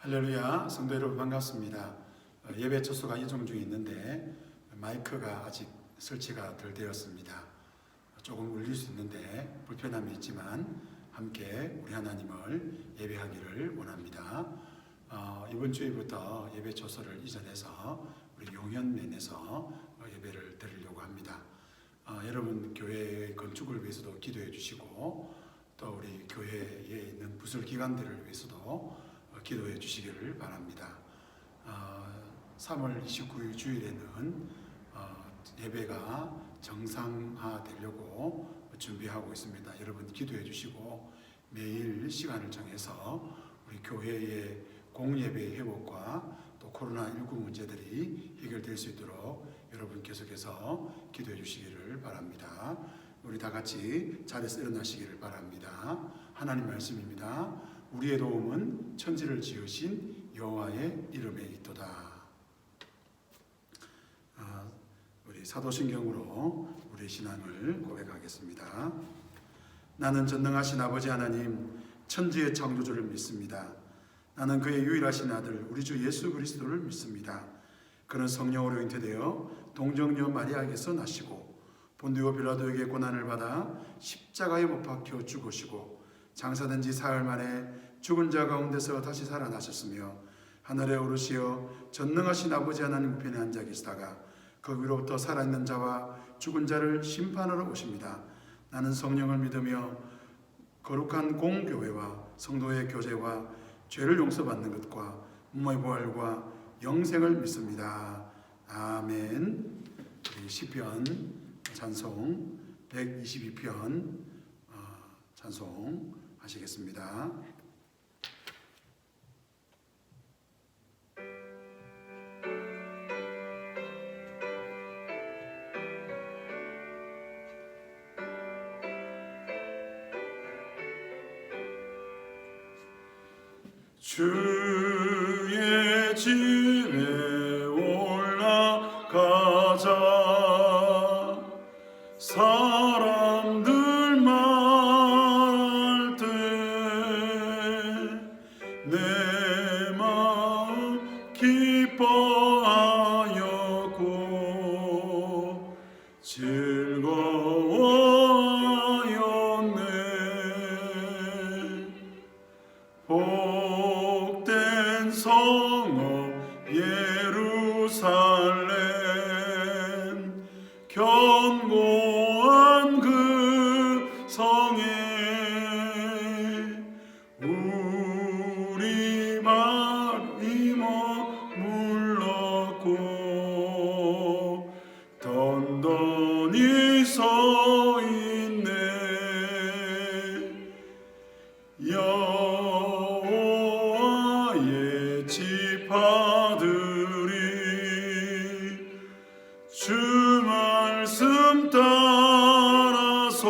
할렐루야, 성도 여러분 반갑습니다. 예배 초소가 이종 중에 있는데 마이크가 아직 설치가 덜 되었습니다. 조금 울릴 수 있는데 불편함이 있지만 함께 우리 하나님을 예배하기를 원합니다. 이번 주에부터 예배 초소를 이전해서 우리 용현면에서 예배를 드리려고 합니다. 여러분 교회 건축을 위해서도 기도해 주시고 또 우리 교회에 있는 부설 기관들을 위해서도 기도해 주시기를 바랍니다. 3월 29일 주일에는 예배가 정상화되려고 준비하고 있습니다. 여러분 기도해 주시고 매일 시간을 정해서 우리 교회의 공예배 회복과 또 코로나19 문제들이 해결될 수 있도록 여러분 계속해서 기도해 주시기를 바랍니다. 우리 다 같이 자리에서 일어나시기를 바랍니다. 하나님 말씀입니다. 우리의 도움은 천지를 지으신 여호와의 이름에 있도다. 우리 사도신경으로 우리 신앙을 고백하겠습니다. 나는 전능하신 아버지 하나님 천지의 창조주를 믿습니다. 나는 그의 유일하신 아들 우리 주 예수 그리스도를 믿습니다. 그는 성령으로 잉태되어 동정녀 마리아에게서 나시고 본디오 빌라도에게 고난을 받아 십자가에 못 박혀 죽으시고 장사된 지 사흘 만에 죽은 자 가운데서 다시 살아나셨으며 하늘에 오르시어 전능하신 아버지 하나님 우편에 앉아 계시다가 거기로부터 살아있는 자와 죽은 자를 심판하러 오십니다. 나는 성령을 믿으며 거룩한 공교회와 성도의 교제와 죄를 용서받는 것과 몸의 부활과 영생을 믿습니다. 아멘. 시편 찬송 122편 찬송 하시겠습니다. 주의 집에 올라가자. 사람들 말할 때 내 마음 기뻐하였고 즐거워하였네. 복된 성읍 예루살렘 견고한 그 성에 우리 발이 머물렀고 던던히 서 있네. 여호와의 지파들이 주 말씀 따라서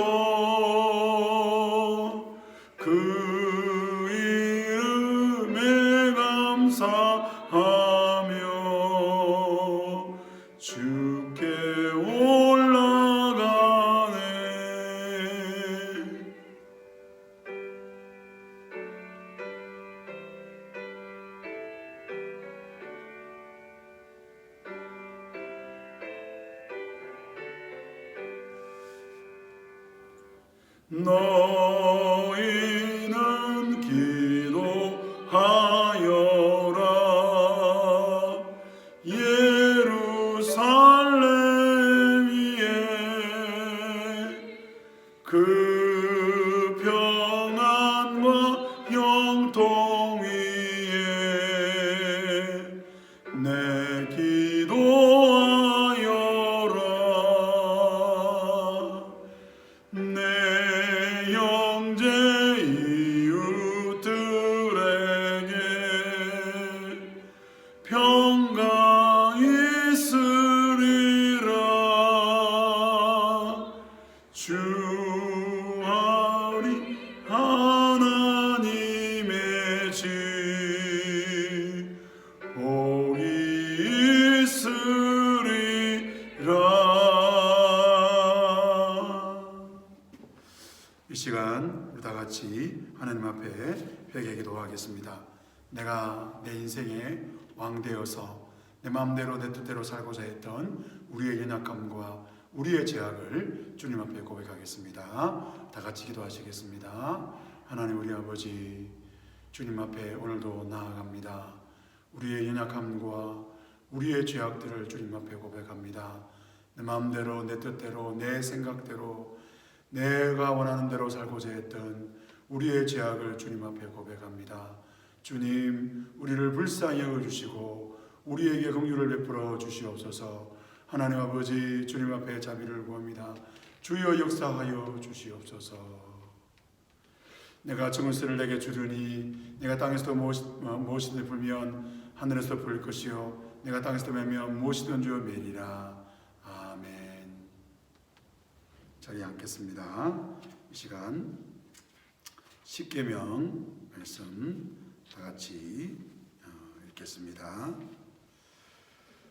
그 이름에 감사하며 주께 올라가네. 너희는 기도하여라. 예루살렘 위에 그 평안과 형통 위에 내 기도하여라. 내 형제 이웃들에게 평강 있으리라. 주 우리 하나님의 집 복이 있으리라. 이 시간 우리 다 같이 하나님 앞에 회개 기도하겠습니다. 내가 내 인생의 왕 되어서 내 마음대로 내 뜻대로 살고자 했던 우리의 연약함과 우리의 죄악을 주님 앞에 고백하겠습니다. 다 같이 기도하시겠습니다. 하나님 우리 아버지, 주님 앞에 오늘도 나아갑니다. 우리의 연약함과 우리의 죄악들을 주님 앞에 고백합니다. 내 마음대로 내 뜻대로 내 생각대로 내가 원하는 대로 살고자 했던 우리의 죄악을 주님 앞에 고백합니다. 주님, 우리를 불쌍히 여겨주시고 우리에게 긍휼을 베풀어 주시옵소서. 하나님 아버지, 주님 앞에 자비를 구합니다. 주여 역사하여 주시옵소서. 내가 정은세를 내게 주르니 내가 땅에서 무엇이든 불면 하늘에서 불 것이요 내가 땅에서 매면 무엇이든 주어 매리라. 아멘. 자리에 앉겠습니다. 이 시간 십계명 말씀 다 같이 읽겠습니다.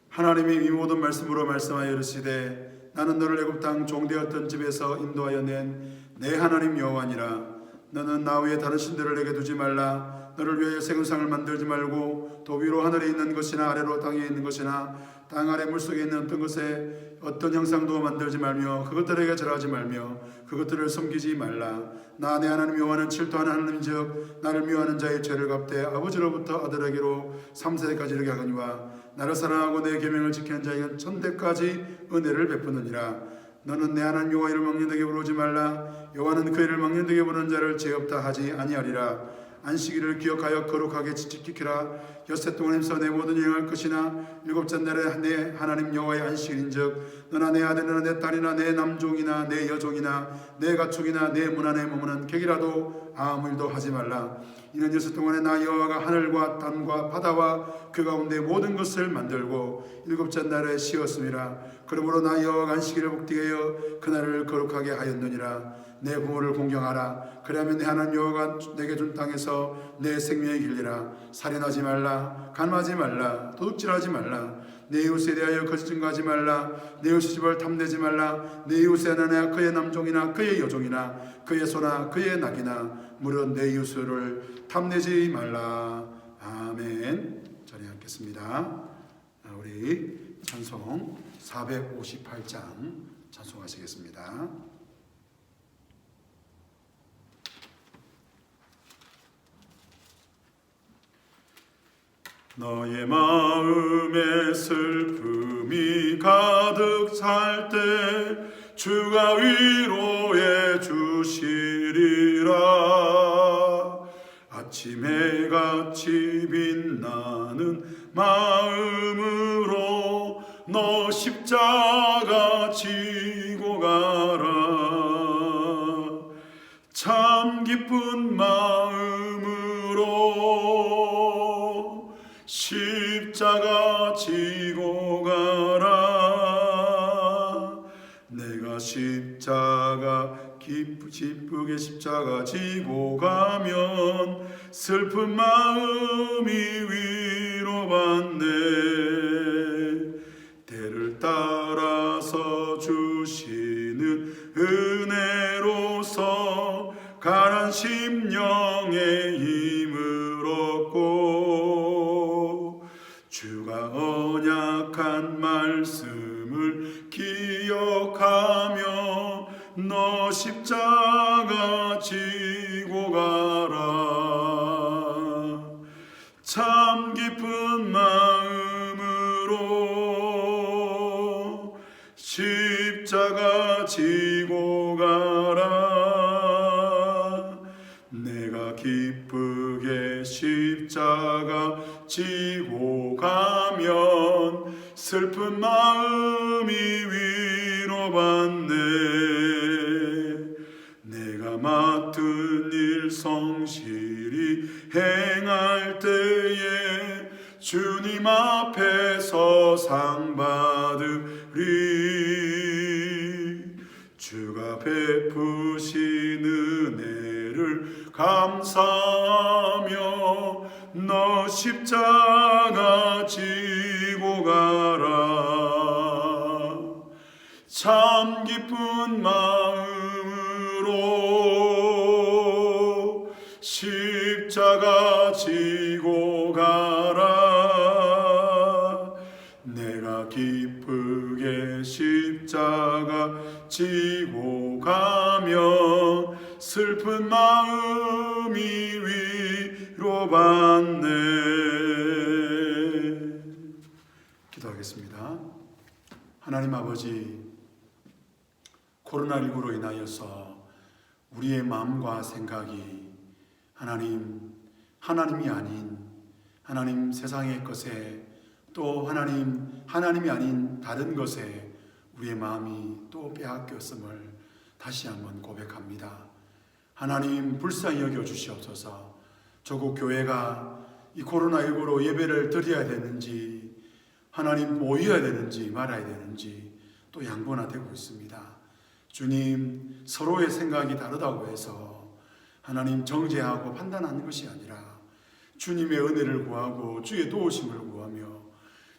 하나님이 이 모든 말씀으로 말씀하여 이르시되 나는 너를 애굽 땅 종되었던 집에서 인도하여 낸 내 하나님 여호와니라. 너는 나 외에 다른 신들을 내게 두지 말라. 너를 위하여 생상을 만들지 말고 도 위로 하늘에 있는 것이나 아래로 땅에 있는 것이나 땅 아래 물속에 있는 어떤 것에 어떤 형상도 만들지 말며 그것들에게 절하지 말며 그것들을 섬기지 말라. 나 내 하나님 여호와는 질투하는 하나님인즉 나를 미워하는 자의 죄를 갚되 아버지로부터 아들에게로 3세대까지 이르게 하거니와 나를 사랑하고 내 계명을 지키는 자에게는 천대까지 은혜를 베푸느니라. 너는 내 하나님 여호와 이를 망령되게 부르지 말라. 여호와는 그 이를 망령되게 부르는 자를 죄 없다 하지 아니하리라. 안식일을 기억하여 거룩하게 지키라. 엿새 동안 힘써 내 모든 일을 할 것이나 일곱째 날에 내 하나님 여호와의 안식일인즉 너나 내 아들이나 내 딸이나 내 남종이나 내 여종이나 내 가축이나 내 문 안에 머무는 객이라도 아무 일도 하지 말라. 이는 엿새 동안에 나 여호와가 하늘과 땅과 바다와 그 가운데 모든 것을 만들고 일곱째 날에 쉬었음이라. 그러므로 나 여호와가 안식일을 복되게 하여 그날을 거룩하게 하였느니라. 내 부모를 공경하라. 그리하면 내 하나님 여호와가 내게 준 땅에서 내 생명의 길리라. 살인하지 말라. 간음하지 말라. 도둑질하지 말라. 내 이웃에 대하여 거짓 증거하지 말라. 내 이웃의 집을 탐내지 말라. 내 이웃의 아내나 그의 남종이나 그의 여종이나 그의 소나 그의 낙이나 무릇 내 이웃을 탐내지 말라. 아멘. 자리에 앉겠습니다. 우리 찬송 458장 찬송하시겠습니다. 너의 마음에 슬픔이 가득 찰 때 주가 위로해 주시리라. 아침에 같이 빛나는 마음으로 너 십자가 지고 가라. 참 기쁜 마음으로 십자가 지고 가라. 내가 십자가 기쁘게 십자가 지고 가면 슬픈 마음이 위로받네. 때를 따라서 주시는 은혜로서 가난 심령의 힘을 얻고 주가 언약한 말씀을 기억하며 너 십자가 지고 가라. 참 기쁜 마음으로 십자가 지고 가라. 내가 기쁘게 십자가 지고 가면 슬픈 마음이 위로받네. 내가 맡은 일 성실히 행할 때에 주님 앞에서 상 받으리. 주가 베푸신 은혜를 감사하며 너 십자가 지고 가라. 참 기쁜 마음으로 십자가 지고 기쁘게 십자가 지고 가며 슬픈 마음이 위로받네. 기도하겠습니다. 하나님 아버지, 코로나19로 인하여서 우리의 마음과 생각이 하나님이 아닌 하나님 세상의 것에, 또 하나님이 아닌 다른 것에 우리의 마음이 또 빼앗겼음을 다시 한번 고백합니다. 하나님 불쌍히 여겨 주시옵소서. 조국 교회가 이 코로나19로 예배를 드려야 되는지, 하나님 모여야 되는지 말아야 되는지 또 양보나 되고 있습니다. 주님, 서로의 생각이 다르다고 해서 하나님 정죄하고 판단하는 것이 아니라 주님의 은혜를 구하고 주의 도우심을 구하며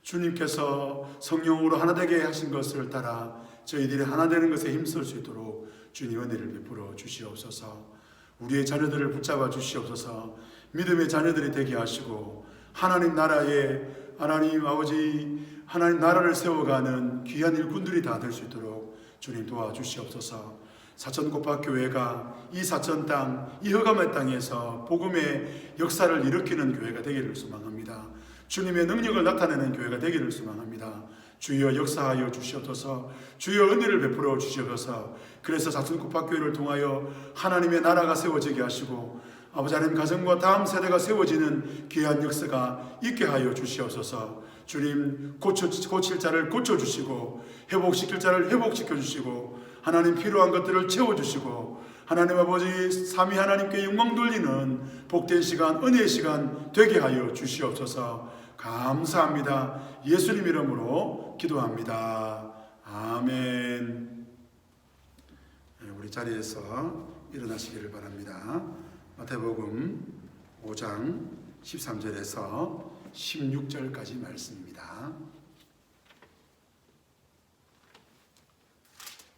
주님께서 성령으로 하나 되게 하신 것을 따라 저희들이 하나 되는 것에 힘쓸 수 있도록 주님 은혜를 베풀어 주시옵소서. 우리의 자녀들을 붙잡아 주시옵소서. 믿음의 자녀들이 되게 하시고 하나님 나라에, 하나님 아버지, 하나님 나라를 세워가는 귀한 일꾼들이 다 될 수 있도록 주님 도와주시옵소서. 사천고팍교회가 이 사천 땅, 이 흑암의 땅에서 복음의 역사를 일으키는 교회가 되기를 소망합니다. 주님의 능력을 나타내는 교회가 되기를 소망합니다. 주여 역사하여 주시옵소서. 주여 은혜를 베풀어 주시옵소서. 그래서 사천고팍교회를 통하여 하나님의 나라가 세워지게 하시고 아버지 하나님 가정과 다음 세대가 세워지는 귀한 역사가 있게 하여 주시옵소서. 주님, 고칠 자를 고쳐주시고 회복시킬 자를 회복시켜 주시고 하나님 필요한 것들을 채워주시고 하나님 아버지 삼위 하나님께 영광 돌리는 복된 시간, 은혜의 시간 되게 하여 주시옵소서. 감사합니다. 예수님 이름으로 기도합니다. 아멘. 우리 자리에서 일어나시기를 바랍니다. 마태복음 5장 13절에서 16절까지 말씀입니다.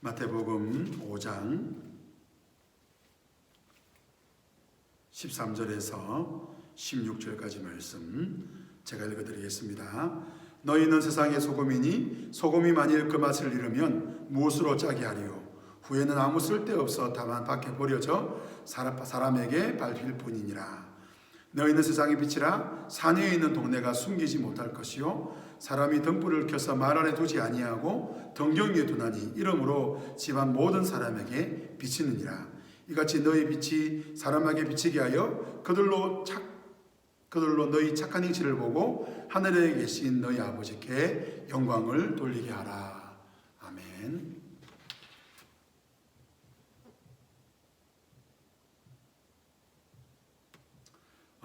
마태복음 5장 13절에서 16절까지 말씀 제가 읽어드리겠습니다. 너희는 세상의 소금이니 소금이 만일 그 맛을 잃으면 무엇으로 짜게 하리요? 후에는 아무 쓸데없어 다만 밖에 버려져 사람에게 밟힐 뿐이니라. 너희는 세상의 빛이라. 산에 있는 동네가 숨기지 못할 것이요 사람이 등불을 켜서 말 아래 두지 아니하고 등경 위에 두나니 이러므로 집안 모든 사람에게 비치느니라. 이같이 너희 빛이 사람에게 비치게 하여 그들로 너희 착한 행실을 보고 하늘에 계신 너희 아버지께 영광을 돌리게 하라. 아멘.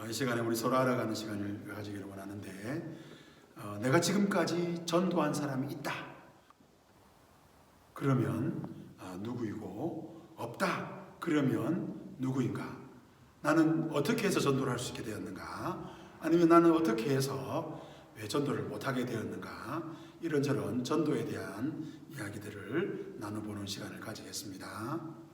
이 시간에 우리 서로 알아가는 시간을 가지기를 원하는데, 내가 지금까지 전도한 사람이 있다 그러면 누구이고, 없다 그러면 누구인가? 나는 어떻게 해서 전도를 할 수 있게 되었는가? 아니면 나는 어떻게 해서 왜 전도를 못하게 되었는가? 이런저런 전도에 대한 이야기들을 나눠보는 시간을 가지겠습니다.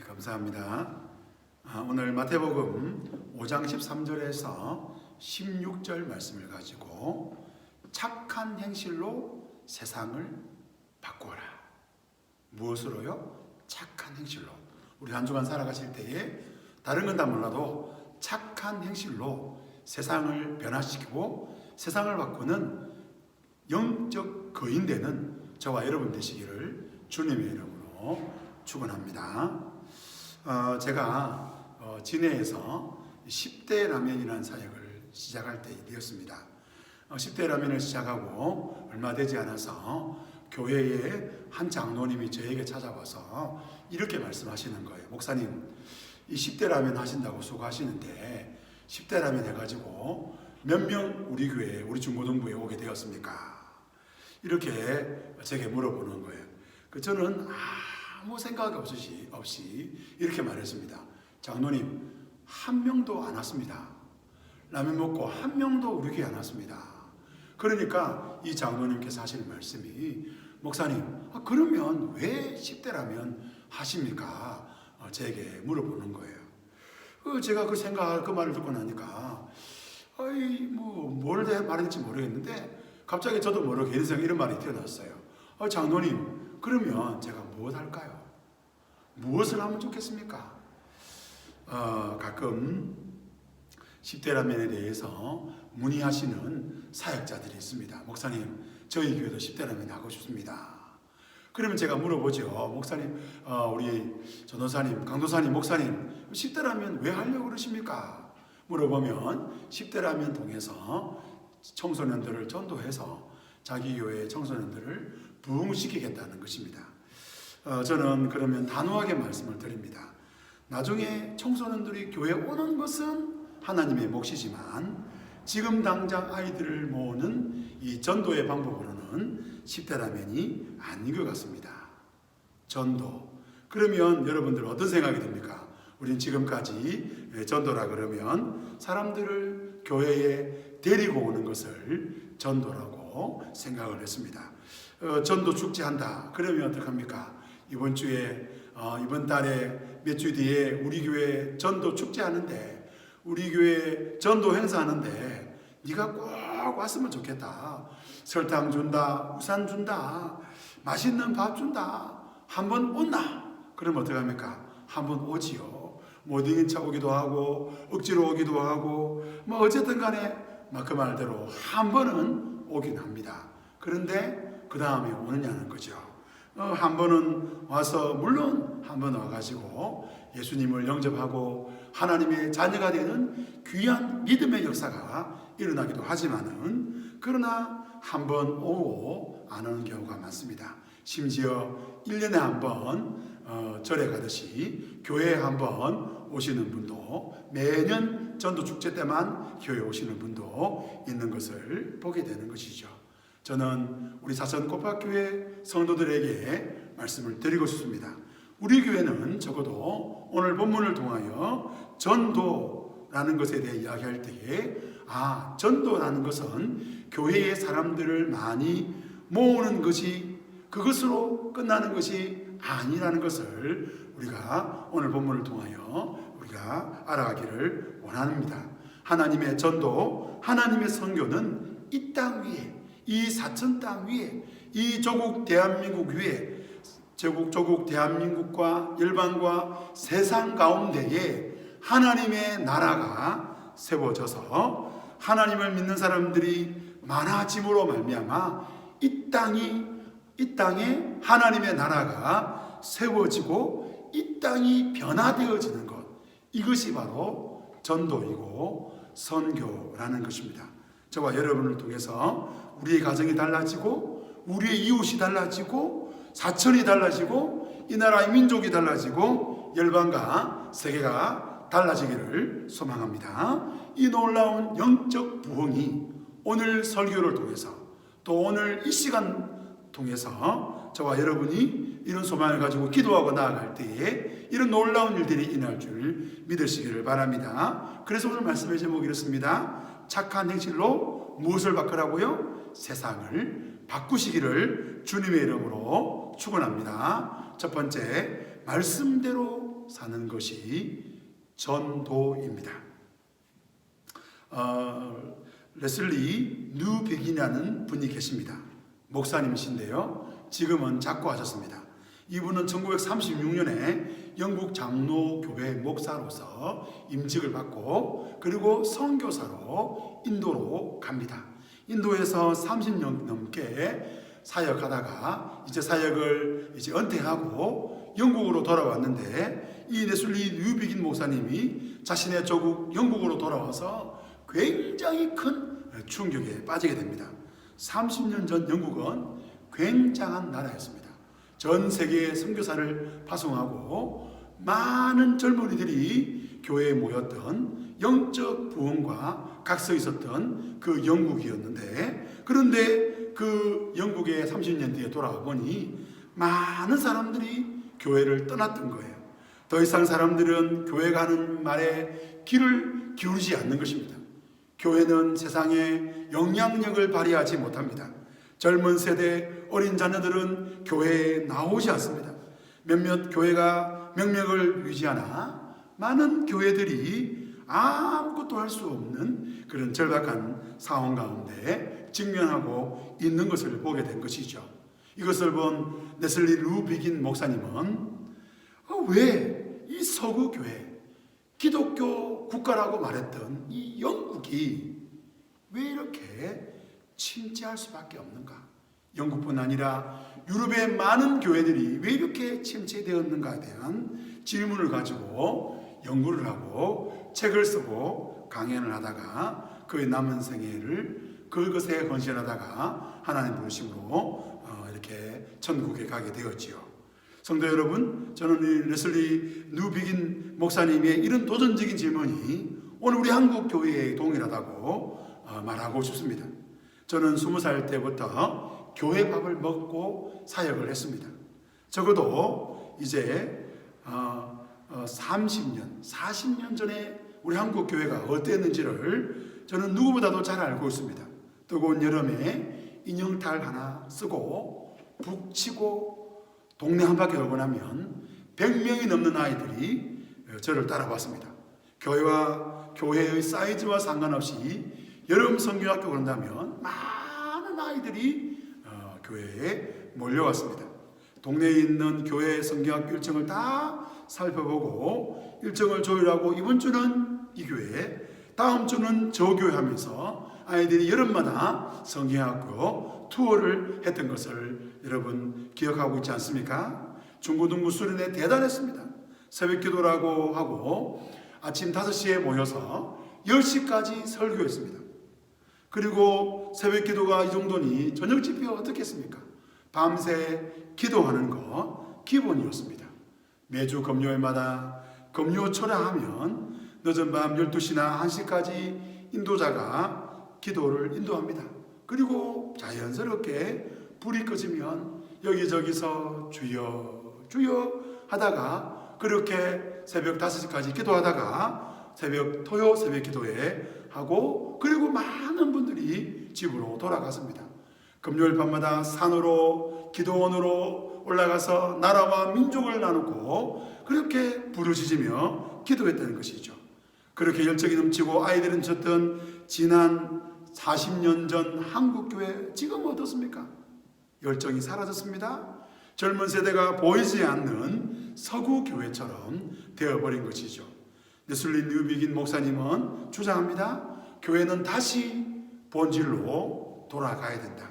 감사합니다. 오늘 마태복음 5장 13절에서 16절 말씀을 가지고 착한 행실로 세상을 바꾸어라. 무엇으로요? 착한 행실로. 우리 한 주간 살아가실 때에 다른 건 다 몰라도 착한 행실로 세상을 변화시키고 세상을 바꾸는 영적 거인되는 저와 여러분 되시기를 주님의 이름으로 축원합니다. 제가 진해에서 10대 라면이라는 사역을 시작할 때이었습니다. 10대 라면을 시작하고 얼마 되지 않아서 교회의 한 장로님이 저에게 찾아와서 이렇게 말씀하시는 거예요. 목사님, 이 10대 라면 하신다고 수고하시는데 10대 라면 해가지고 몇 명 우리 교회에, 우리 중고등부에 오게 되었습니까? 이렇게 제게 물어보는 거예요. 저는 아무 생각 없이 이렇게 말했습니다. 장로님, 한 명도 안 왔습니다. 라면 먹고 한 명도 우리 교회 안 왔습니다. 그러니까 이 장로님께서 하시는 말씀이, 목사님, 그러면 왜 10대 라면 하십니까? 제게 물어보는 거예요. 제가 그 말을 듣고 나니까 뭘 말했는지 모르겠는데 갑자기 저도 모르게 인생에 이런 말이 튀어나왔어요. 장로님, 그러면 제가 무엇 할까요? 무엇을 하면 좋겠습니까? 가끔 10대 라면에 대해서 문의하시는 사역자들이 있습니다. 목사님, 저희 교회도 10대 라면 하고 싶습니다. 그러면 제가 물어보죠. 목사님, 우리 전도사님, 강도사님, 목사님, 10대 라면 왜 하려고 그러십니까? 물어보면 10대 라면 통해서 청소년들을 전도해서 자기 교회의 청소년들을 부흥시키겠다는 것입니다. 저는 그러면 단호하게 말씀을 드립니다. 나중에 청소년들이 교회에 오는 것은 하나님의 몫이지만 지금 당장 아이들을 모으는 이 전도의 방법으로는 10대 라면이 아닌 것 같습니다. 전도. 그러면 여러분들 어떤 생각이 듭니까? 우린 지금까지 전도라 그러면 사람들을 교회에 데리고 오는 것을 전도라고 생각을 했습니다. 전도 축제한다. 그러면 어떡합니까? 이번 달에 몇 주 뒤에 우리 교회 전도 축제하는데, 우리 교회 전도 행사하는데 네가 꼭 왔으면 좋겠다. 설탕 준다, 우산 준다, 맛있는 밥 준다. 한번 온나? 그러면 어떡합니까? 한번 오지요. 못 이긴 척 오기도 하고 억지로 오기도 하고 어쨌든 간에 그 말대로 한 번은 오긴 합니다. 그런데 그 다음에 오느냐는 거죠. 한 번은 와서, 물론 한 번 와가지고 예수님을 영접하고 하나님의 자녀가 되는 귀한 믿음의 역사가 일어나기도 하지만은, 그러나 한 번 오고 안 오는 경우가 많습니다. 심지어 1년에 한 번 절에 가듯이 교회에 한 번 오시는 분도, 매년 전도 축제 때만 교회에 오시는 분도 있는 것을 보게 되는 것이죠. 저는 우리 사천 꽃밭교회 성도들에게 말씀을 드리고 싶습니다. 우리 교회는 적어도 오늘 본문을 통하여 전도라는 것에 대해 이야기할 때에, 전도라는 것은 교회의 사람들을 많이 모으는 것이, 그것으로 끝나는 것이 아니라는 것을 우리가 오늘 본문을 통하여 우리가 알아가기를 원합니다. 하나님의 전도, 하나님의 선교는 이 땅 위에, 이 사천 땅 위에, 이 조국 대한민국 위에, 조국 대한민국과 열방과 세상 가운데에 하나님의 나라가 세워져서 하나님을 믿는 사람들이 많아짐으로 말미암아 이 땅에 하나님의 나라가 세워지고 이 땅이 변화되어지는 것, 이것이 바로 전도이고 선교라는 것입니다. 저와 여러분을 통해서 우리의 가정이 달라지고, 우리의 이웃이 달라지고, 사천이 달라지고, 이 나라의 민족이 달라지고, 열방과 세계가 달라지기를 소망합니다. 이 놀라운 영적 부흥이 오늘 설교를 통해서, 또 오늘 이 시간 통해서 저와 여러분이 이런 소망을 가지고 기도하고 나아갈 때에 이런 놀라운 일들이 일어날 줄 믿으시기를 바랍니다. 그래서 오늘 말씀의 제목이 이렇습니다. 착한 행실로 무엇을 바꾸라고요? 세상을 바꾸시기를 주님의 이름으로 축원합니다. 첫 번째, 말씀대로 사는 것이 전도입니다. 레슬리 뉴빅이라는 분이 계십니다. 목사님이신데요, 지금은 작고하셨습니다. 이분은 1936년에 영국 장로교회 목사로서 임직을 받고, 그리고 선교사로 인도로 갑니다. 인도에서 30년 넘게 사역하다가 이제 사역을 은퇴하고 영국으로 돌아왔는데, 이 레슬리 뉴빅인 목사님이 자신의 조국 영국으로 돌아와서 굉장히 큰 충격에 빠지게 됩니다. 30년 전 영국은 굉장한 나라였습니다. 전 세계에 선교사를 파송하고 많은 젊은이들이 교회에 모였던 영적 부흥과 각성이 있었던 그 영국이었는데, 그런데 그 영국에 30년 뒤에 돌아와 보니 많은 사람들이 교회를 떠났던 거예요. 더 이상 사람들은 교회 가는 말에 귀를 기울이지 않는 것입니다. 교회는 세상에 영향력을 발휘하지 못합니다. 젊은 세대 어린 자녀들은 교회에 나오지 않습니다. 몇몇 교회가 명맥을 유지하나 많은 교회들이 아무것도 할 수 없는 그런 절박한 상황 가운데 직면하고 있는 것을 보게 된 것이죠. 이것을 본 레슬리 루 비긴 목사님은 왜 이 서구 교회, 기독교 국가라고 말했던 이 영국이 왜 이렇게 침체할 수밖에 없는가? 영국뿐 아니라 유럽의 많은 교회들이 왜 이렇게 침체되었는가에 대한 질문을 가지고 연구를 하고 책을 쓰고 강연을 하다가 그의 남은 생애를 그것에 헌신하다가 하나님 부르심으로 이렇게 천국에 가게 되었지요. 성도 여러분, 저는 이 레슬리 누비긴 목사님의 이런 도전적인 질문이 오늘 우리 한국 교회에 동일하다고 말하고 싶습니다. 저는 20살 때부터 교회 밥을 먹고 사역을 했습니다. 적어도 이제 30년, 40년 전에 우리 한국 교회가 어땠는지를 저는 누구보다도 잘 알고 있습니다. 뜨거운 여름에 인형탈 하나 쓰고 북치고 동네 한 바퀴 돌고 나면 100명이 넘는 아이들이 저를 따라왔습니다. 교회와 교회의 사이즈와 상관없이 여름 성경학교 그런다면 많은 아이들이 교회에 몰려왔습니다. 동네에 있는 교회 성경학교 일정을 다 살펴보고 일정을 조율하고 이번 주는 이 교회, 다음 주는 저 교회 하면서 아이들이 여름마다 성경학교 투어를 했던 것을 여러분 기억하고 있지 않습니까? 중고등부 수련회 대단했습니다. 새벽 기도라고 하고 아침 5시에 모여서 10시까지 설교했습니다. 그리고 새벽 기도가 이 정도니 저녁 집회 어떻겠습니까? 밤새 기도하는 거 기본이었습니다. 매주 금요일마다 금요 철야하면 늦은 밤 12시나 1시까지 인도자가 기도를 인도합니다. 그리고 자연스럽게 불이 꺼지면 여기저기서 주여 주여 하다가 그렇게 새벽 5시까지 기도하다가 토요 새벽 기도회 하고 그리고 많은 분들이 집으로 돌아갔습니다. 금요일 밤마다 산으로 기도원으로 올라가서 나라와 민족을 나누고 그렇게 부르짖으며 기도했다는 것이죠. 그렇게 열정이 넘치고 아이들은 졌던 지난 40년 전 한국교회 지금 어떻습니까? 열정이 사라졌습니다. 젊은 세대가 보이지 않는 서구 교회처럼 되어버린 것이죠. 레슬리 뉴비긴 목사님은 주장합니다. 교회는 다시 본질로 돌아가야 된다.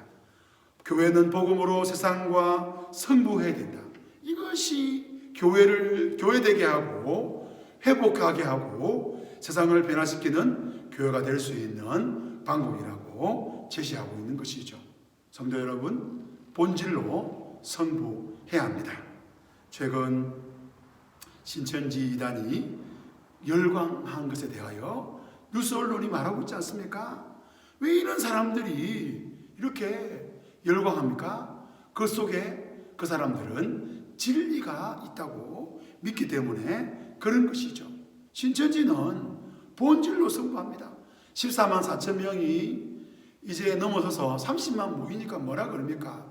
교회는 복음으로 세상과 승부해야 된다. 이것이 교회를 교회되게 하고 회복하게 하고 세상을 변화시키는 교회가 될 수 있는 방법이라고 제시하고 있는 것이죠. 성도 여러분, 본질로 승부해야 합니다. 최근 신천지 이단이 열광한 것에 대하여 뉴스 언론이 말하고 있지 않습니까? 왜 이런 사람들이 이렇게 열광합니까? 그 속에 그 사람들은 진리가 있다고 믿기 때문에 그런 것이죠. 신천지는 본질로 승부합니다. 14만 4천 명이 이제 넘어서서 30만 모이니까 뭐라 그럽니까?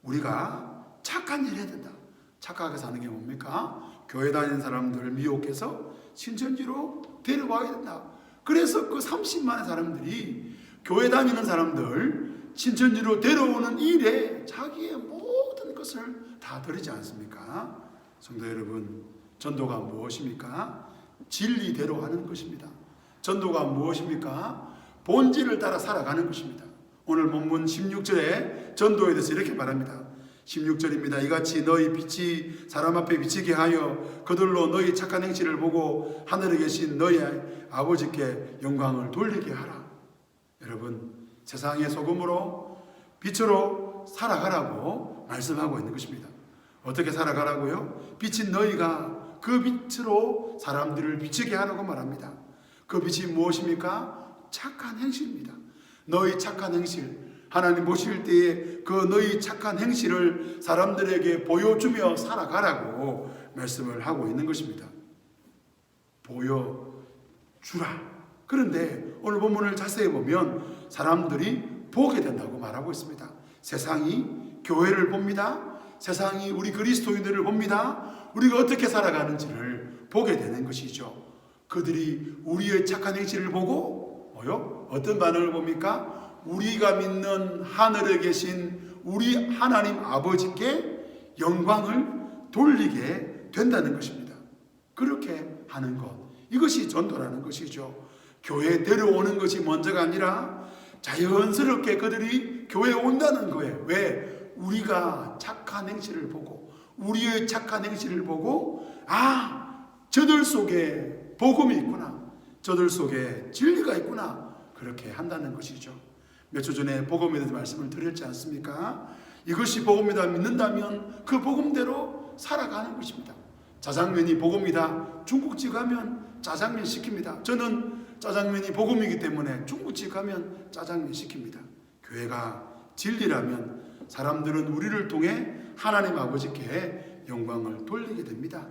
우리가 착한 일 해야 된다. 착하게 사는 게 뭡니까? 교회 다니는 사람들을 미혹해서 신천지로 데려와야 된다. 그래서 그 30만의 사람들이 교회 다니는 사람들 신천지로 데려오는 일에 자기의 모든 것을 다 드리지 않습니까? 성도 여러분, 전도가 무엇입니까? 진리대로 하는 것입니다. 전도가 무엇입니까? 본질을 따라 살아가는 것입니다. 오늘 본문 16절에 전도에 대해서 이렇게 말합니다. 16절입니다. 이같이 너희 빛이 사람 앞에 비치게 하여 그들로 너희 착한 행실을 보고 하늘에 계신 너희 아버지께 영광을 돌리게 하라. 여러분, 세상의 소금으로 빛으로 빛대로 살아가라고 말씀하고 있는 것입니다. 어떻게 살아가라고요? 빛인 너희가 그 빛으로 사람들을 비추게 하라고 말합니다. 그 빛이 무엇입니까? 착한 행실입니다. 너희 착한 행실, 하나님 보실 때에 그 너희 착한 행실을 사람들에게 보여주며 살아가라고 말씀을 하고 있는 것입니다. 보여주라. 그런데 오늘 본문을 자세히 보면 사람들이 보게 된다고 말하고 있습니다. 세상이 교회를 봅니다. 세상이 우리 그리스도인들을 봅니다. 우리가 어떻게 살아가는지를 보게 되는 것이죠. 그들이 우리의 착한 행실을 보고 어떤 반응을 봅니까? 우리가 믿는 하늘에 계신 우리 하나님 아버지께 영광을 돌리게 된다는 것입니다. 그렇게 하는 것, 이것이 전도라는 것이죠. 교회에 데려오는 것이 먼저가 아니라 자연스럽게 그들이 교회에 온다는 거예요. 왜? 우리가 착한 행실을 보고, 우리의 착한 행실을 보고, 저들 속에 복음이 있구나, 저들 속에 진리가 있구나, 그렇게 한다는 것이죠. 몇 주 전에 복음에 대해서 말씀을 드렸지 않습니까? 이것이 복음이다 믿는다면 그 복음대로 살아가는 것입니다. 짜장면이 복음이다, 중국집 가면 짜장면 시킵니다. 저는 짜장면이 복음이기 때문에 중국집 가면 짜장면 시킵니다. 교회가 진리라면 사람들은 우리를 통해 하나님 아버지께 영광을 돌리게 됩니다.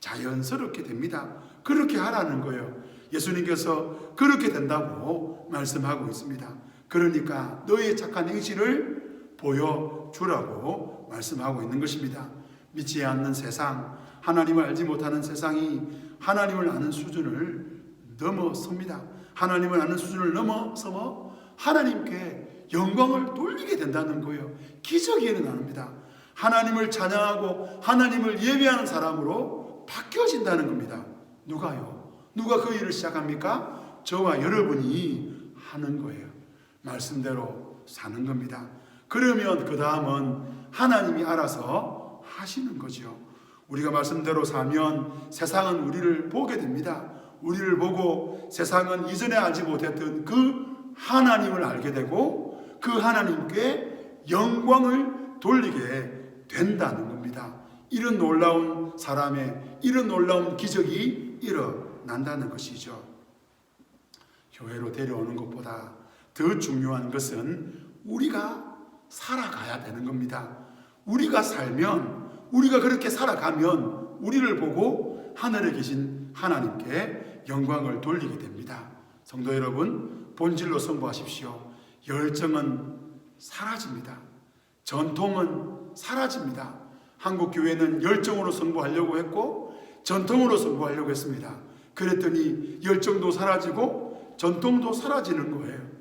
자연스럽게 됩니다. 그렇게 하라는 거예요. 예수님께서 그렇게 된다고 말씀하고 있습니다. 그러니까 너희의 착한 행실을 보여주라고 말씀하고 있는 것입니다. 믿지 않는 세상, 하나님을 알지 못하는 세상이 하나님을 아는 수준을 넘어섭니다. 하나님을 아는 수준을 넘어서 하나님께 영광을 돌리게 된다는 거예요. 기적이 일어납니다. 하나님을 찬양하고 하나님을 예배하는 사람으로 바뀌어진다는 겁니다. 누가요? 누가 그 일을 시작합니까? 저와 여러분이 하는 거예요. 말씀대로 사는 겁니다. 그러면 그 다음은 하나님이 알아서 하시는 거죠. 우리가 말씀대로 살면 세상은 우리를 보게 됩니다. 우리를 보고 세상은 이전에 알지 못했던 그 하나님을 알게 되고 그 하나님께 영광을 돌리게 된다는 겁니다. 이런 놀라운 사람의 이런 놀라운 기적이 일어난다는 것이죠. 교회로 데려오는 것보다 더 중요한 것은 우리가 살아가야 되는 겁니다. 우리가 살면, 우리가 그렇게 살아가면 우리를 보고 하늘에 계신 하나님께 영광을 돌리게 됩니다. 성도 여러분, 본질로 승부하십시오. 열정은 사라집니다. 전통은 사라집니다. 한국 교회는 열정으로 승부하려고 했고 전통으로 승부하려고 했습니다. 그랬더니 열정도 사라지고 전통도 사라지는 거예요.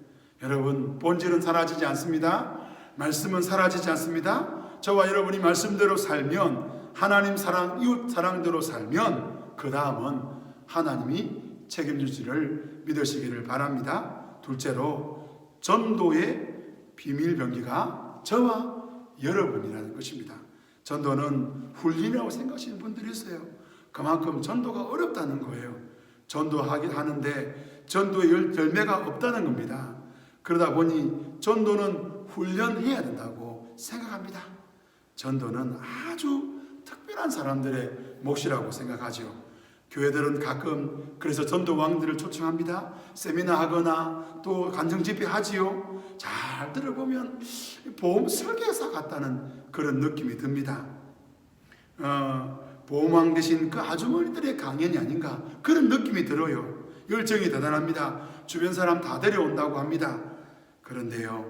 여러분, 본질은 사라지지 않습니다. 말씀은 사라지지 않습니다. 저와 여러분이 말씀대로 살면, 하나님 사랑, 이웃 사랑대로 살면 그 다음은 하나님이 책임질지를 믿으시기를 바랍니다. 둘째로, 전도의 비밀병기가 저와 여러분이라는 것입니다. 전도는 훈련이라고 생각하시는 분들이 있어요. 그만큼 전도가 어렵다는 거예요. 전도하긴 하는데 전도의 열매가 없다는 겁니다. 그러다 보니 전도는 훈련해야 된다고 생각합니다. 전도는 아주 특별한 사람들의 몫이라고 생각하죠. 교회들은 가끔 그래서 전도왕들을 초청합니다. 세미나 하거나 또 간증집회 하지요. 잘 들어보면 보험 설계사 같다는 그런 느낌이 듭니다. 보험왕 대신 그 아주머니들의 강연이 아닌가 그런 느낌이 들어요. 열정이 대단합니다. 주변 사람 다 데려온다고 합니다. 그런데요,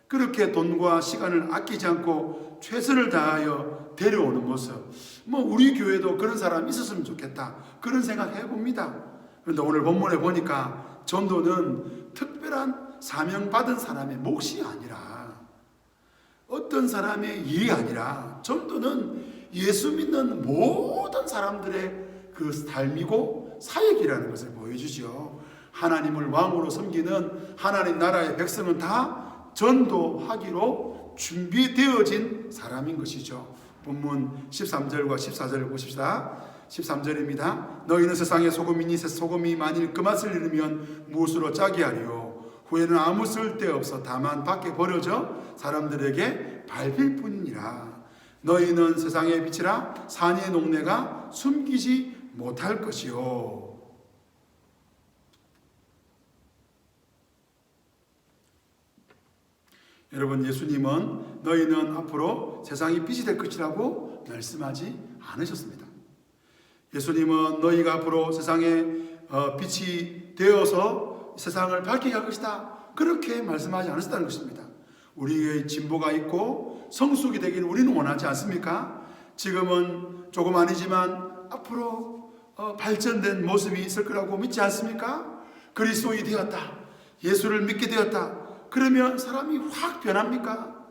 그렇게 돈과 시간을 아끼지 않고 최선을 다하여 데려오는 모습, 우리 교회도 그런 사람이 있었으면 좋겠다, 그런 생각 해봅니다. 그런데 오늘 본문에 보니까 전도는 특별한 사명받은 사람의 몫이 아니라, 어떤 사람의 일이 아니라, 전도는 예수 믿는 모든 사람들의 그 삶이고 사역이라는 것을 보여주죠. 하나님을 왕으로 섬기는 하나님 나라의 백성은 다 전도하기로 준비되어진 사람인 것이죠. 본문 13절과 14절을 보십시다. 13절입니다. 너희는 세상의 소금이니 소금이 만일 그 맛을 잃으면 무엇으로 짜게 하리요? 후에는 아무 쓸데없어 다만 밖에 버려져 사람들에게 밟힐 뿐이니라. 너희는 세상의 빛이라 산의 농내가 숨기지 못할 것이요. 여러분, 예수님은 너희는 앞으로 세상이 빛이 될 것이라고 말씀하지 않으셨습니다. 예수님은 너희가 앞으로 세상에 빛이 되어서 세상을 밝히게 할 것이다, 그렇게 말씀하지 않으셨다는 것입니다. 우리의 진보가 있고 성숙이 되기를 우리는 원하지 않습니까? 지금은 조금 아니지만 앞으로 발전된 모습이 있을 거라고 믿지 않습니까? 그리스도인이 되었다, 예수를 믿게 되었다, 그러면 사람이 확 변합니까?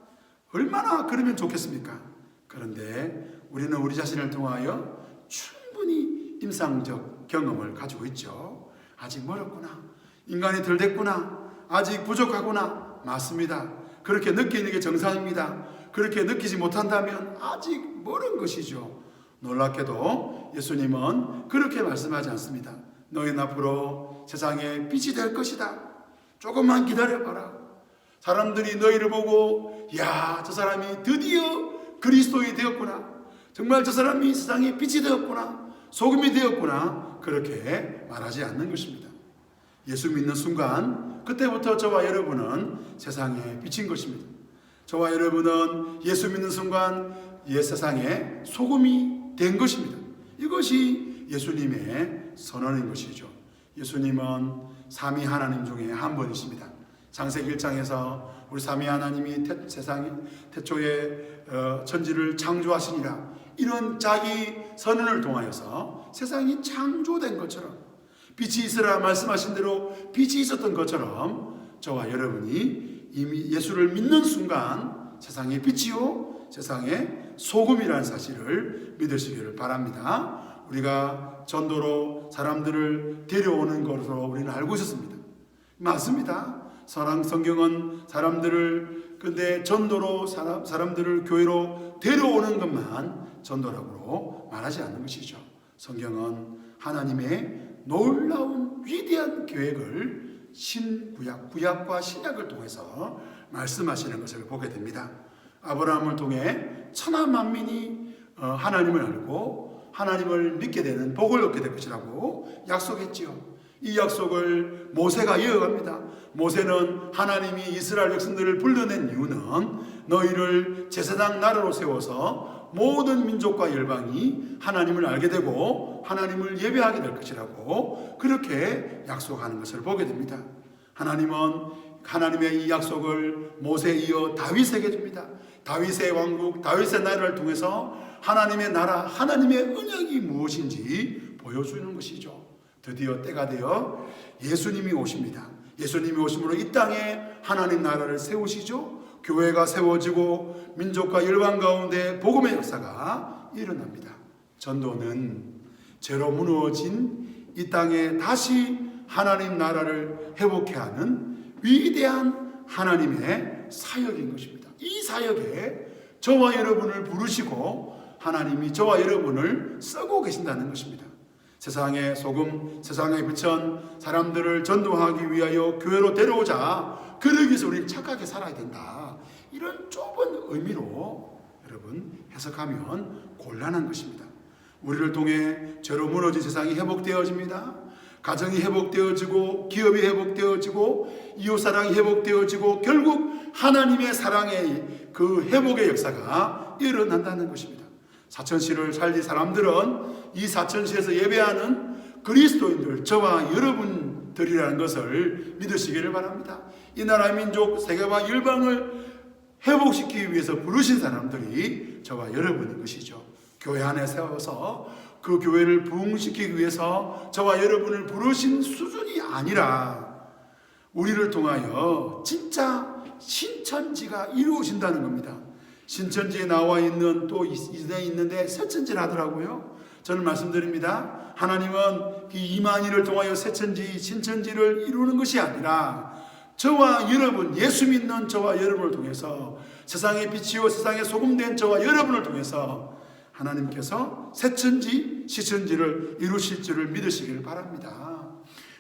얼마나 그러면 좋겠습니까? 그런데 우리는 우리 자신을 통하여 충분히 임상적 경험을 가지고 있죠. 아직 멀었구나, 인간이 덜 됐구나, 아직 부족하구나. 맞습니다. 그렇게 느끼는 게 정상입니다. 그렇게 느끼지 못한다면 아직 멀은 것이죠. 놀랍게도 예수님은 그렇게 말씀하지 않습니다. 너희는 앞으로 세상에 빛이 될 것이다, 조금만 기다려봐라. 사람들이 너희를 보고 야, 저 사람이 드디어 그리스도인이 되었구나, 정말 저 사람이 세상에 빛이 되었구나, 소금이 되었구나, 그렇게 말하지 않는 것입니다. 예수 믿는 순간 그때부터 저와 여러분은 세상에 비친 것입니다. 저와 여러분은 예수 믿는 순간 세상에 소금이 된 것입니다. 이것이 예수님의 선언인 것이죠. 예수님은 삼위 하나님 중에 한 분이십니다. 창세기 1장에서 우리 삼위 하나님이 태초에 천지를 창조하시니라, 이런 자기 선언을 통하여서 세상이 창조된 것처럼, 빛이 있으라 말씀하신 대로 빛이 있었던 것처럼 저와 여러분이 이미 예수를 믿는 순간 세상의 빛이요 세상의 소금이라는 사실을 믿으시기를 바랍니다. 우리가 전도로 사람들을 데려오는 것으로 우리는 알고 있었습니다. 맞습니다. 성경은 사람들을 근데 전도로 사람들을 교회로 데려오는 것만 전도라고 말하지 않는 것이죠. 성경은 하나님의 놀라운 위대한 계획을 구약과 신약을 통해서 말씀하시는 것을 보게 됩니다. 아브라함을 통해 천하 만민이 하나님을 알고 하나님을 믿게 되는 복을 얻게 될 것이라고 약속했지요. 이 약속을 모세가 이어갑니다. 모세는 하나님이 이스라엘 백성들을 불러낸 이유는 너희를 제사장 나라로 세워서 모든 민족과 열방이 하나님을 알게 되고 하나님을 예배하게 될 것이라고 그렇게 약속하는 것을 보게 됩니다. 하나님은 하나님의 이 약속을 모세에 이어 다윗에게 줍니다. 다윗의 왕국, 다윗의 나라를 통해서 하나님의 나라, 하나님의 언약이 무엇인지 보여주는 것이죠. 드디어 때가 되어 예수님이 오십니다. 예수님이 오심으로 이 땅에 하나님 나라를 세우시죠. 교회가 세워지고 민족과 열방 가운데 복음의 역사가 일어납니다. 전도는 죄로 무너진 이 땅에 다시 하나님 나라를 회복해 하는 위대한 하나님의 사역인 것입니다. 이 사역에 저와 여러분을 부르시고 하나님이 저와 여러분을 쓰고 계신다는 것입니다. 세상의 소금, 세상의 빛은 사람들을 전도하기 위하여 교회로 데려오자, 그러기 위해서 우리는 착하게 살아야 된다, 이런 좁은 의미로 여러분 해석하면 곤란한 것입니다. 우리를 통해 죄로 무너진 세상이 회복되어집니다. 가정이 회복되어지고 기업이 회복되어지고 이웃사랑이 회복되어지고 결국 하나님의 사랑의 그 회복의 역사가 일어난다는 것입니다. 사천시를 살린 사람들은 이 사천시에서 예배하는 그리스도인들, 저와 여러분들이라는 것을 믿으시기를 바랍니다. 이 나라 민족 세계와 열방을 회복시키기 위해서 부르신 사람들이 저와 여러분인 것이죠. 교회 안에 세워서 그 교회를 부흥시키기 위해서 저와 여러분을 부르신 수준이 아니라 우리를 통하여 진짜 신천지가 이루어진다는 겁니다. 신천지에 나와 있는 또 이전에 있는데 새천지를 하더라고요. 저는 말씀드립니다. 하나님은 이 이만희를 통하여 새천지, 신천지를 이루는 것이 아니라 저와 여러분, 예수 믿는 저와 여러분을 통해서 세상의 빛이요 세상의 소금된 저와 여러분을 통해서 하나님께서 새천지, 시천지를 이루실 줄을 믿으시기를 바랍니다.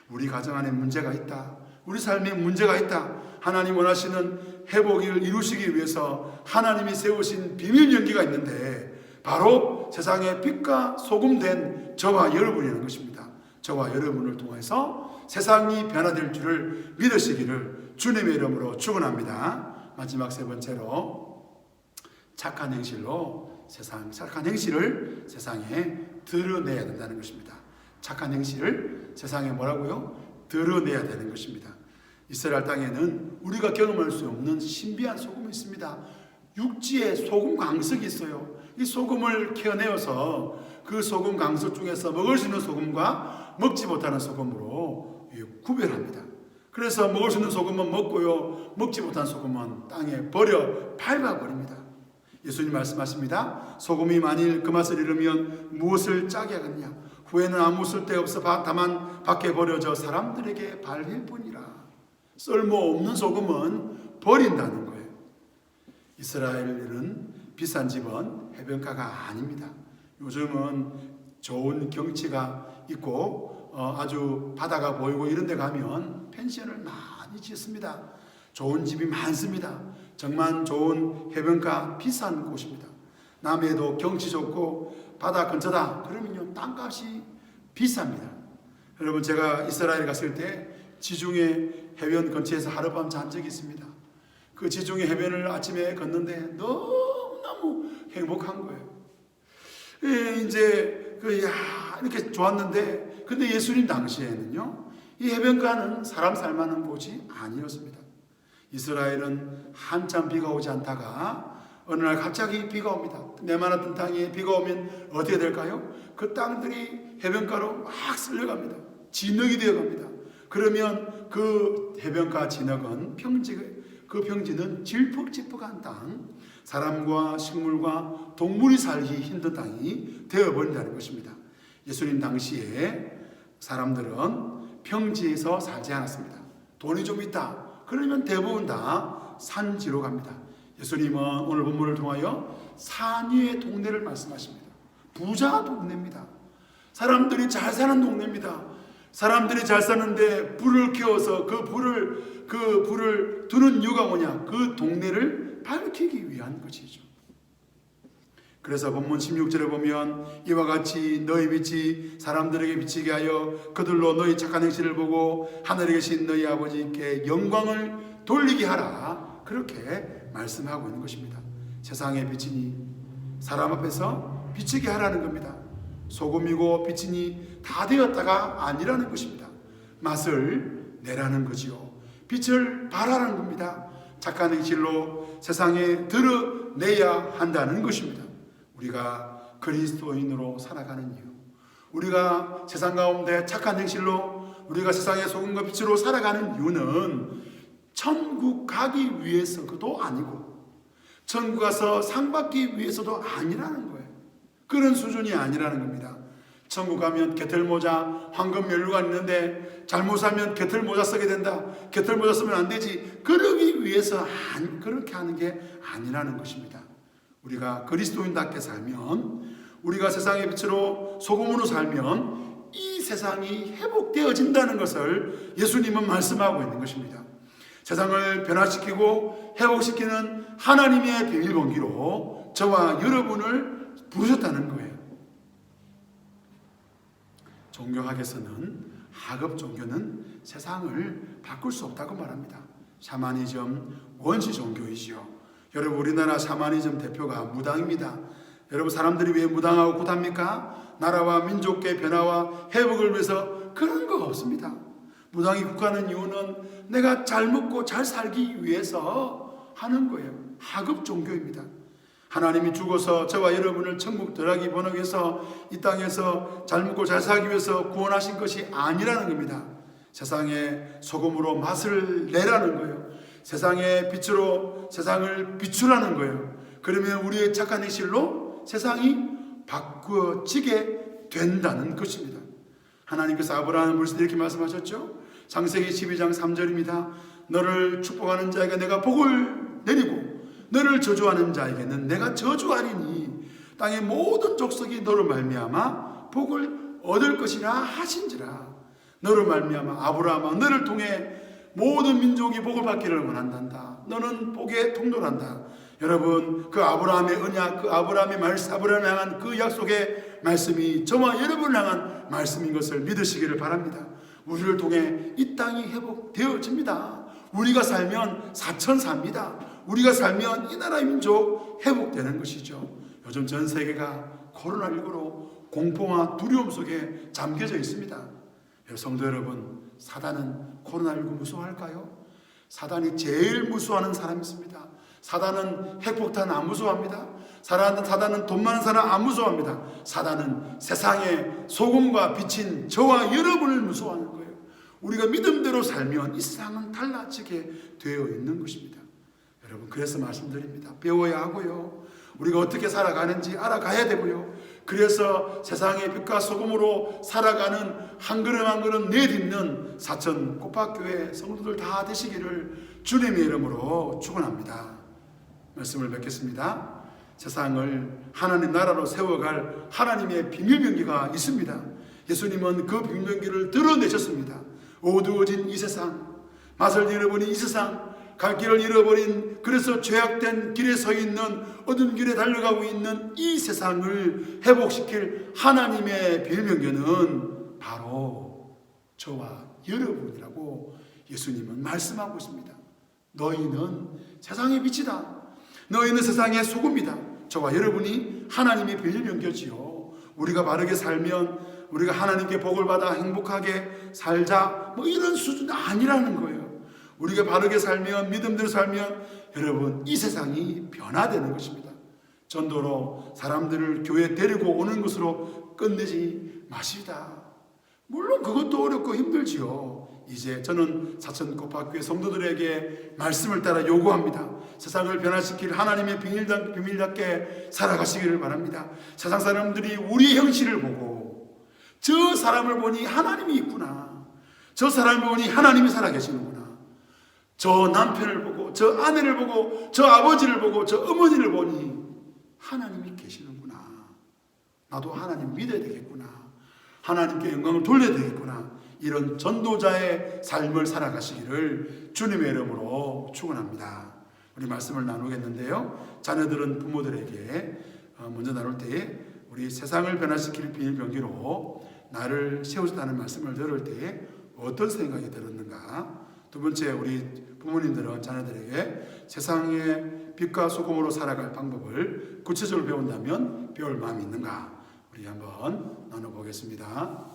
우리 가정 안에 문제가 있다, 우리 삶에 문제가 있다, 하나님 원하시는 회복을 이루시기 위해서 하나님이 세우신 비밀 연기가 있는데 바로 세상의 빛과 소금 된 저와 여러분이라는 것입니다. 저와 여러분을 통해서 세상이 변화될 줄을 믿으시기를 주님의 이름으로 축원합니다. 마지막 세 번째로 착한 행실로 착한 행실을 세상에 드러내야 된다는 것입니다. 착한 행실을 세상에 뭐라고요? 드러내야 되는 것입니다. 이스라엘 땅에는 우리가 경험할 수 없는 신비한 소금이 있습니다. 육지에 소금 강석이 있어요. 이 소금을 캐어내어서 그 소금 강석 중에서 먹을 수 있는 소금과 먹지 못하는 소금으로 구별합니다. 그래서 먹을 수 있는 소금은 먹고요, 먹지 못한 소금은 땅에 버려 밟아버립니다. 예수님 말씀하십니다. 소금이 만일 그 맛을 잃으면 무엇을 짜게 하겠냐? 후에는 아무 쓸데없어 다만 밖에 버려져 사람들에게 발릴 뿐이라. 쓸모없는 소금은 버린다는 거예요. 이스라엘은 비싼 집은 해변가가 아닙니다. 요즘은 좋은 경치가 있고 아주 바다가 보이고 이런 데 가면 펜션을 많이 짓습니다. 좋은 집이 많습니다. 정말 좋은 해변가 비싼 곳입니다. 남해도 경치 좋고 바다 근처다 그러면요 땅값이 비쌉니다. 여러분, 제가 이스라엘 갔을 때 지중해 해변 근처에서 하룻밤 잔 적이 있습니다. 그 지중해 해변을 아침에 걷는데 너무너무 행복한 거예요. 이제 이렇게 좋았는데, 근데 예수님 당시에는요 이 해변가는 사람 살만한 곳이 아니었습니다. 이스라엘은 한참 비가 오지 않다가 어느 날 갑자기 비가 옵니다. 메마랐던 땅에 비가 오면 어떻게 될까요? 그 땅들이 해변가로 막 쓸려갑니다. 진흙이 되어갑니다. 그러면 그 해변가 진흙은 그 평지는 질퍽질퍽한 땅, 사람과 식물과 동물이 살기 힘든 땅이 되어버린다는 것입니다. 예수님 당시에 사람들은 평지에서 살지 않았습니다. 돈이 좀 있다 그러면 대부분 다 산지로 갑니다. 예수님은 오늘 본문을 통하여 산 위의 동네를 말씀하십니다. 부자 동네입니다. 사람들이 잘 사는 동네입니다. 사람들이 잘 사는데 불을 켜서 그 불을 두는 이유가 뭐냐? 그 동네를 밝히기 위한 것이죠. 그래서 본문 16절에 보면 이와 같이 너희 빛이 사람들에게 비치게 하여 그들로 너희 착한 행실을 보고 하늘에 계신 너희 아버지께 영광을 돌리게 하라. 그렇게 말씀하고 있는 것입니다. 세상의 빛이니 사람 앞에서 비치게 하라는 겁니다. 소금이고 빛이니 다 되었다가 아니라는 것입니다. 맛을 내라는 거지요. 빛을 발하라는 겁니다. 착한 행실로 세상에 드러내야 한다는 것입니다. 우리가 그리스도인으로 살아가는 이유, 우리가 세상 가운데 착한 행실로 우리가 세상의 소금과 빛으로 살아가는 이유는 천국 가기 위해서도 아니고 천국 가서 상 받기 위해서도 아니라는 거예요. 그런 수준이 아니라는 겁니다. 천국 가면 개털모자, 황금연루가 있는데 잘못 살면 개털모자 쓰게 된다. 개털모자 쓰면 안 되지. 그러기 위해서 그렇게 하는 게 아니라는 것입니다. 우리가 그리스도인답게 살면, 우리가 세상의 빛으로 소금으로 살면 이 세상이 회복되어진다는 것을 예수님은 말씀하고 있는 것입니다. 세상을 변화시키고 회복시키는 하나님의 비밀번기로 저와 여러분을 부르셨다는 거예요. 종교학에서는 하급 종교는 세상을 바꿀 수 없다고 말합니다. 샤머니즘 원시 종교이지요. 여러분, 우리나라 샤머니즘 대표가 무당입니다. 여러분, 사람들이 왜 무당하고 굿합니까? 나라와 민족의 변화와 회복을 위해서 그런 거 없습니다. 무당이 굿하는 이유는 내가 잘 먹고 잘 살기 위해서 하는 거예요. 하급 종교입니다. 하나님이 죽어서 저와 여러분을 천국 들어가기 번역해서 이 땅에서 잘 먹고 잘 살기 위해서 구원하신 것이 아니라는 겁니다. 세상에 소금으로 맛을 내라는 거예요. 세상의 빛으로 세상을 비추라는 거예요. 그러면 우리의 착한 행실로 세상이 바꾸어지게 된다는 것입니다. 하나님께서 아브라함을 불러서 이렇게 말씀하셨죠. 창세기 12장 3절입니다. 너를 축복하는 자에게 내가 복을 내리고 너를 저주하는 자에게는 내가 저주하리니 땅의 모든 족속이 너로 말미암아 복을 얻을 것이라 하신지라. 너로 말미암아 아브라함아 너를 통해 모든 민족이 복을 받기를 원한단다. 너는 복의 통로란다. 여러분, 그 아브라함의 언약, 그 아브라함의 말씀, 아브라함을 향한 그 약속의 말씀이 저와 여러분을 향한 말씀인 것을 믿으시기를 바랍니다. 우리를 통해 이 땅이 회복되어집니다. 우리가 살면 사천 삽니다. 우리가 살면 이 나라의 민족 회복되는 것이죠. 요즘 전 세계가 코로나19로 공포와 두려움 속에 잠겨져 있습니다. 성도 여러분, 사단은 코로나19 무서워할까요? 사단이 제일 무서워하는 사람이 있습니다. 사단은 핵폭탄 안 무서워합니다. 사단은 돈 많은 사람 안 무서워합니다. 사단은 세상의 소금과 빛인 저와 여러분을 무서워하는 거예요. 우리가 믿음대로 살면 이 세상은 달라지게 되어 있는 것입니다. 여러분, 그래서 말씀드립니다. 배워야 하고요. 우리가 어떻게 살아가는지 알아가야 되고요. 그래서 세상의 빛과 소금으로 살아가는 한 걸음 한 걸음 내딛는 사천 꽃밭교회 성도들 다 되시기를 주님의 이름으로 축원합니다. 말씀을 맺겠습니다. 세상을 하나님 나라로 세워갈 하나님의 비밀병기가 있습니다. 예수님은 그 비밀병기를 드러내셨습니다. 어두워진 이 세상, 맛을 잃어버린 이 세상, 갈 길을 잃어버린, 그래서 죄악된 길에 서 있는, 어두운 길에 달려가고 있는 이 세상을 회복시킬 하나님의 비밀병기는 바로 저와 여러분이라고 예수님은 말씀하고 있습니다. 너희는 세상의 빛이다. 너희는 세상의 소금이다. 저와 여러분이 하나님의 비밀병기지요. 우리가 바르게 살면 우리가 하나님께 복을 받아 행복하게 살자, 뭐 이런 수준 아니라는 거예요. 우리가 바르게 살면, 믿음대로 살면 여러분 이 세상이 변화되는 것입니다. 전도로 사람들을 교회에 데리고 오는 것으로 끝내지 마시다. 물론 그것도 어렵고 힘들지요. 이제 저는 사천 꽃밭교회 성도들에게 말씀을 따라 요구합니다. 세상을 변화시킬 하나님의 비밀답게 살아가시기를 바랍니다. 세상 사람들이 우리의 형실을 보고 저 사람을 보니 하나님이 있구나, 저 사람을 보니 하나님이 살아계시는구나, 저 남편을 보고 저 아내를 보고 저 아버지를 보고 저 어머니를 보니 하나님이 계시는구나, 나도 하나님 믿어야 되겠구나, 하나님께 영광을 돌려야 되겠구나, 이런 전도자의 삶을 살아가시기를 주님의 이름으로 축원합니다. 우리 말씀을 나누겠는데요, 자녀들은 부모들에게 먼저 나눌 때에 우리 세상을 변화시킬 비밀병기로 나를 세우셨다는 말씀을 들을 때에 어떤 생각이 들었는가. 두 번째, 우리 부모님들은 자녀들에게 세상의 빛과 소금으로 살아갈 방법을 구체적으로 배운다면 배울 마음이 있는가. 우리 한번 나눠보겠습니다.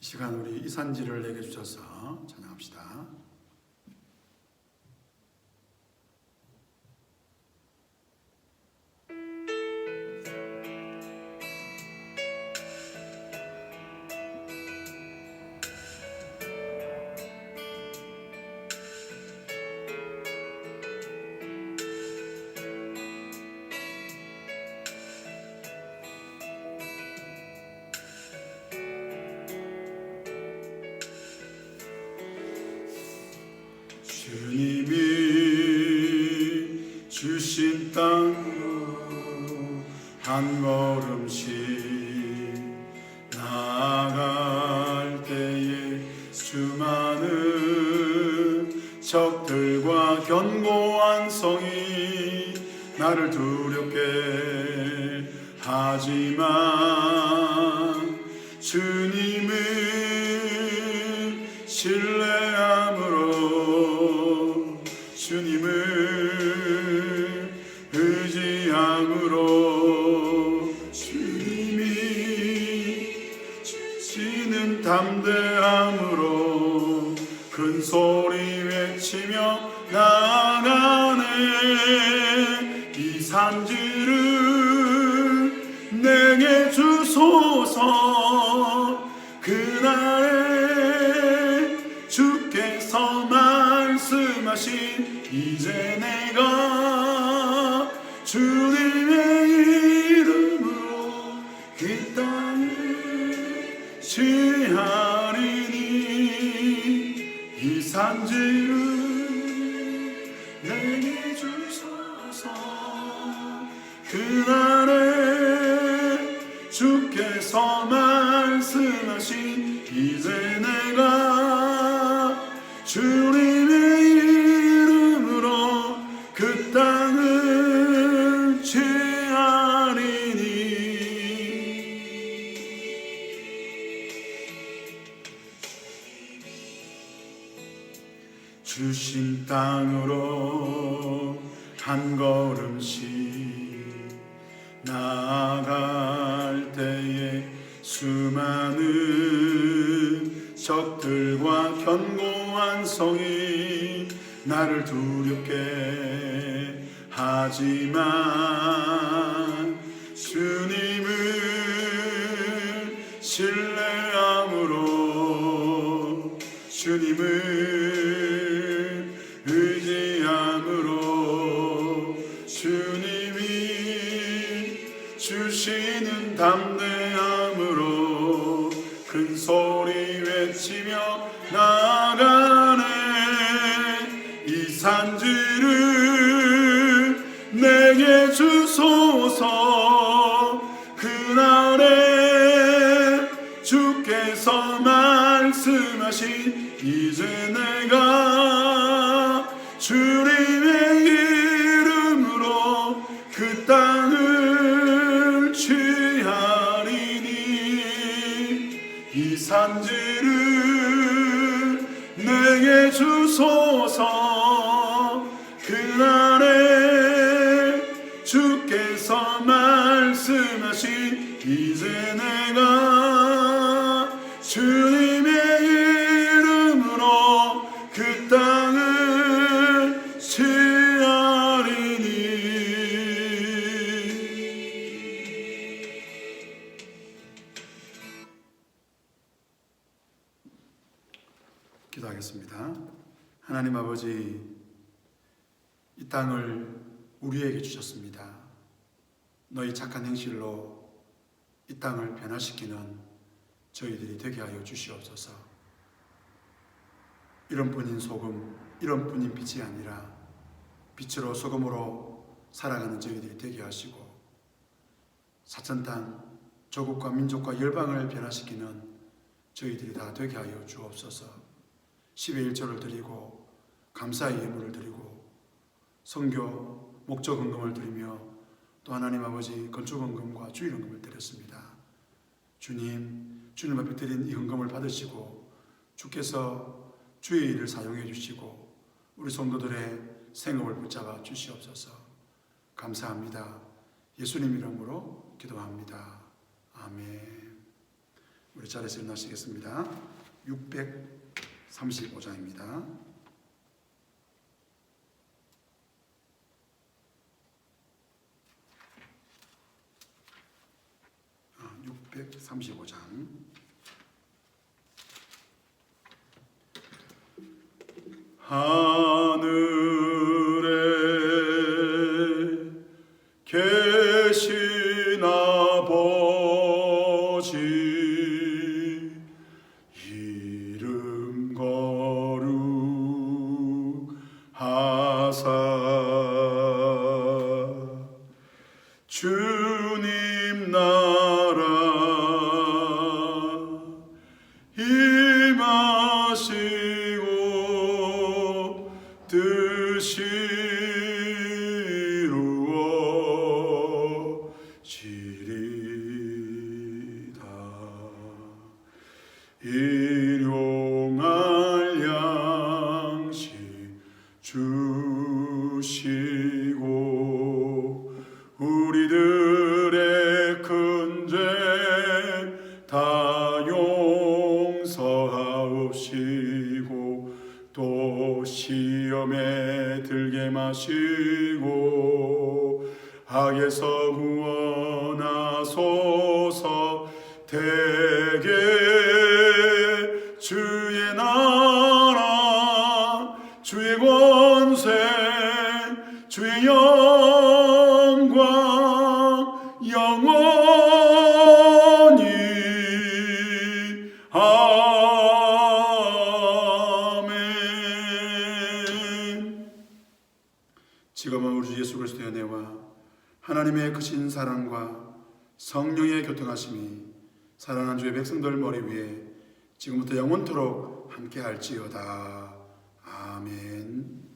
이 시간 우리 이산지를 내게 주셔서 찬양합시다. 주님이 주신 땅으로 한 걸음씩 나아갈 때에 수많은 적들과 견고한 성이 나를 두렵게 하지만 주님을 신뢰함으로, 주님을 의지함으로, 주님이 주시는 담대함으로 큰 소리 외치며 나아가네. 이 산지를 내게 주소서. 그날에 주께서 말씀하신 이제 내가 주님의 이름으로 이 땅을 취하리니 이 산지를 내게 주소서. 그날에 주께서 말씀하신 이제 내가 주님의 이름으로 그 땅을 취하리니 주신 땅으로 한 걸음씩 나아갈 때에 수많은 적들과 견고한 성이 나를 두렵게 하지만 주님을 신뢰함으로 주님을 의지함으로 주님이 주시는 담대함으로 큰 소리 외치며 나아가네. 이 산지를 내게 주소서. 그날에 주께서 말씀하신 이제 내가 주님의 이름으로 그 땅을 취하리니 이 산지를 내게 주소서. 그날에 주께서 말씀하신 이제 내가 주님의 이름으로 그 땅을 취하리니 기도하겠습니다. 하나님 아버지, 이 땅을 우리에게 주셨습니다. 너희 착한 행실로 이 땅을 변화시키는 저희들이 되게 하여 주시옵소서. 이런 뿐인 소금, 이런 뿐인 빛이 아니라 빛으로 소금으로 살아가는 저희들이 되게 하시고 사천 땅, 조국과 민족과 열방을 변화시키는 저희들이 다 되게 하여 주옵소서. 10의 1조를 드리고 감사의 예물을 드리고 선교 목적 헌금을 드리며 또 하나님 아버지 건축 헌금과 주일 헌금을 드렸습니다. 주님, 주님 앞에 드린 이 헌금을 받으시고 주께서 주의 일을 사용해 주시고 우리 성도들의 생업을 붙잡아 주시옵소서. 감사합니다. 예수님 이름으로 기도합니다. 아멘. 우리 자리에서 일어나시겠습니다. 635장입니다. 635장. 하늘에 계신 아버지, 이름 거룩하사 주님 나라 임하시고 뜻이 이루어지리다. 일용할 양식 주시고 우리들의 큰 죄 다 용서하옵시고 또 시험에 들게 마시고 악에서 구원하소서. 대개 주의 나라 주의 권 주의 영광 영원히 아멘. 지금은 우리 주 예수 그리스도의 은혜와 하나님의 크신 사랑과 성령의 교통하심이 사랑하는 주의 백성들 머리 위에 지금부터 영원토록 함께 할지어다. 아멘.